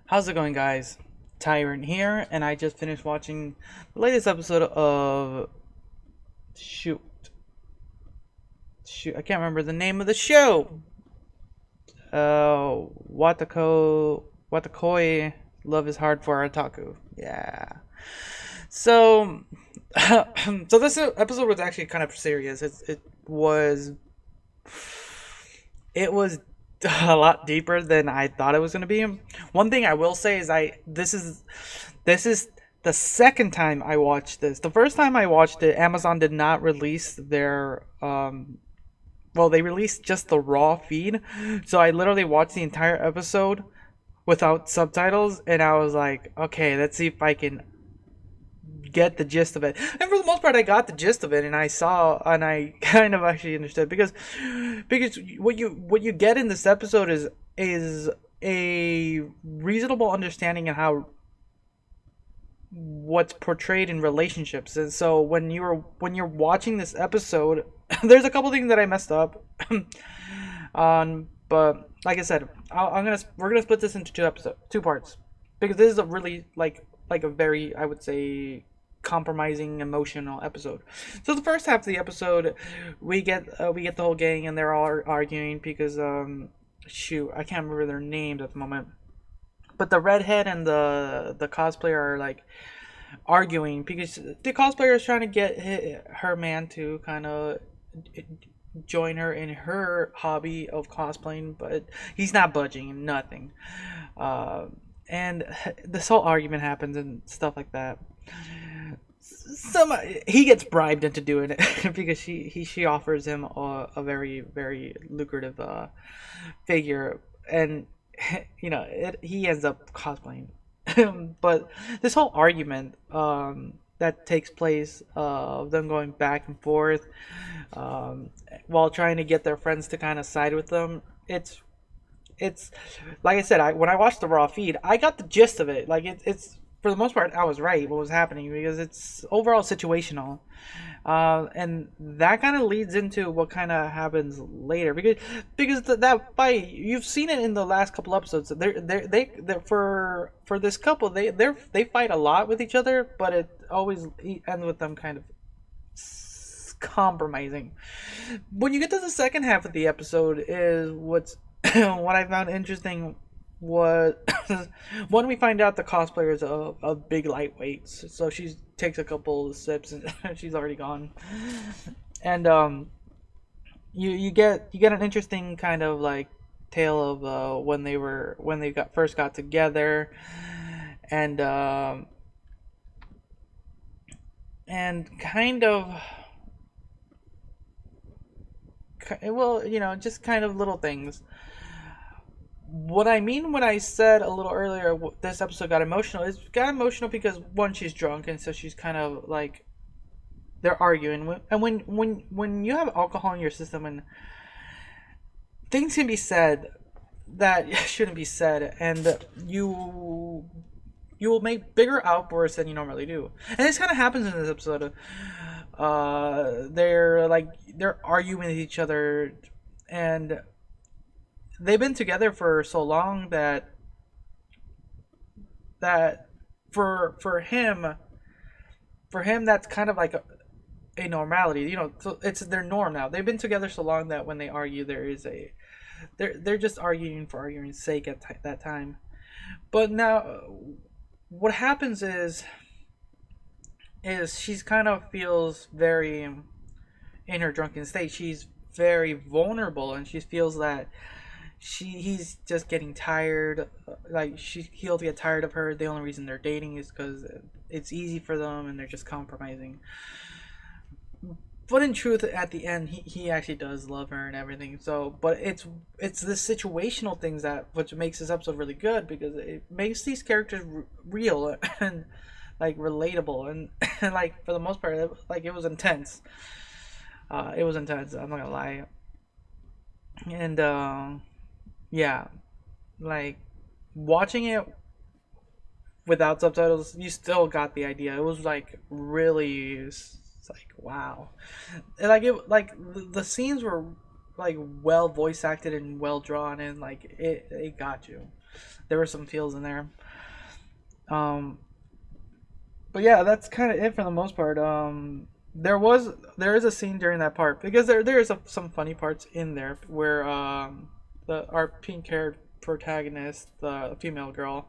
How's it going, guys? Tyrant here, and I just finished watching the latest episode of shoot, I can't remember the name of the show. Watakoi, Love is Hard for Otaku. Yeah. So, so this episode was actually kind of serious. It was a lot deeper than I thought it was going to be. One thing I will say is this is the second time I watched this. The first time I watched it, Amazon did not release their well, they released just the raw feed. So I literally watched the entire episode without subtitles, and I was like, okay, let's see if I can get the gist of it. And for the most part, I got the gist of it, and I kind of actually understood because what you get in this episode is a reasonable understanding of how what's portrayed in relationships. And so when you're watching this episode, there's a couple things that I messed up on, but like I said, we're gonna split this into two parts, because this is a really like a very, I would say, compromising emotional episode. So the first half of the episode, we get the whole gang, and they're all arguing because shoot, I can't remember their names at the moment, but the redhead and the cosplayer are like arguing because the cosplayer is trying to get her man to kind of join her in her hobby of cosplaying, but he's not budging and nothing. Uh, and this whole argument happens and stuff like that. Some He gets bribed into doing it because she offers him a very lucrative figure, and he ends up cosplaying. But this whole argument that takes place of them going back and forth um, while trying to get their friends to kind of side with them. It's like I said, when I watched the raw feed, I got the gist of it. Like it's for the most part, I was right what was happening, because it's overall situational, and that kind of leads into what kind of happens later, because that fight, you've seen it in the last couple episodes. They're for this couple, they fight a lot with each other, but it always ends with them kind of compromising. When you get to the second half of the episode, is what's what I found interesting was when we find out the cosplayer is a big lightweight. So she takes a couple of sips and she's already gone. And you get an interesting kind of like tale of when they first got together, and kind of, well, just kind of little things. What I mean when I said a little earlier, this episode got emotional, is got emotional because one, she's drunk, and so she's kind of like, they're arguing, and when you have alcohol in your system, and things can be said that shouldn't be said, and you will make bigger outbursts than you normally do. And this kind of happens in this episode. They're arguing with each other, and they've been together for so long that for him that's kind of like a normality. So it's their norm now. They've been together so long that when they argue, they're just arguing for arguing's sake at that time. But now what happens is she's kind of feels very, in her drunken state, she's very vulnerable, and she feels that he's just getting tired. Like he'll get tired of her. The only reason they're dating is because it's easy for them, and they're just compromising. But in truth, at the end, he actually does love her and everything. So, but it's the situational things that which makes this episode really good, because it makes these characters real and like relatable, and like for the most part, it was intense. It was intense. I'm not gonna lie. And yeah, like watching it without subtitles, you still got the idea. It was like really, it's like wow, and like the scenes were like well voice acted and well drawn, and like it got you. There were some feels in there. Um, but yeah, that's kind of it for the most part. There is a scene during that part because there is some funny parts in there where the our pink haired protagonist, the female girl,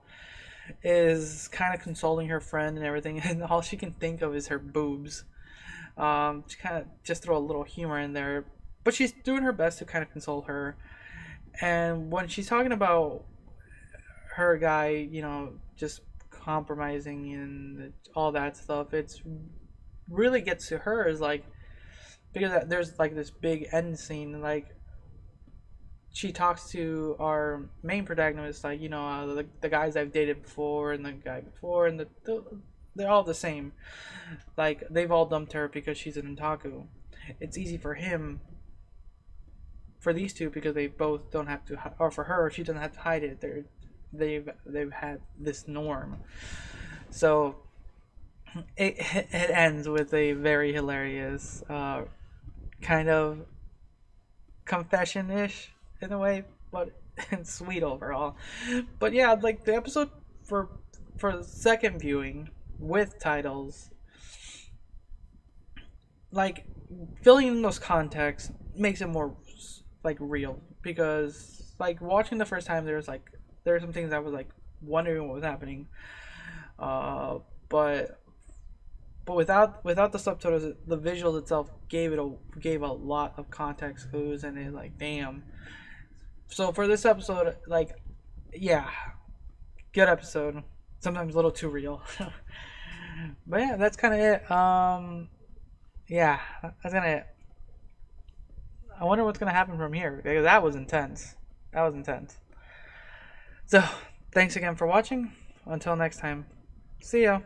is kind of consoling her friend and everything, and all she can think of is her boobs. To kind of just throw a little humor in there, but she's doing her best to kind of console her. And when she's talking about her guy, just compromising and all that stuff, it's really gets to her is like because there's like this big end scene, like she talks to our main protagonist, like the guys I've dated before and the guy before, and they're all the same. Like they've all dumped her because she's an otaku. It's easy for him, for these two, because they both don't have to, or for her, she doesn't have to hide it. They've had this norm. So it ends with a very hilarious kind of confession ish in a way, but it's sweet overall. But yeah, like the episode for the second viewing with titles, like filling in those contexts makes it more like real, because like watching the first time there are some things I was like wondering what was happening, uh but without the subtitles, the visuals itself gave a lot of context clues, and it like damn. So for this episode, like, yeah, good episode. Sometimes a little too real. But yeah, that's kind of it. Yeah, that's kind of it. I wonder what's gonna happen from here, because that was intense. That was intense. So, thanks again for watching. Until next time, see ya.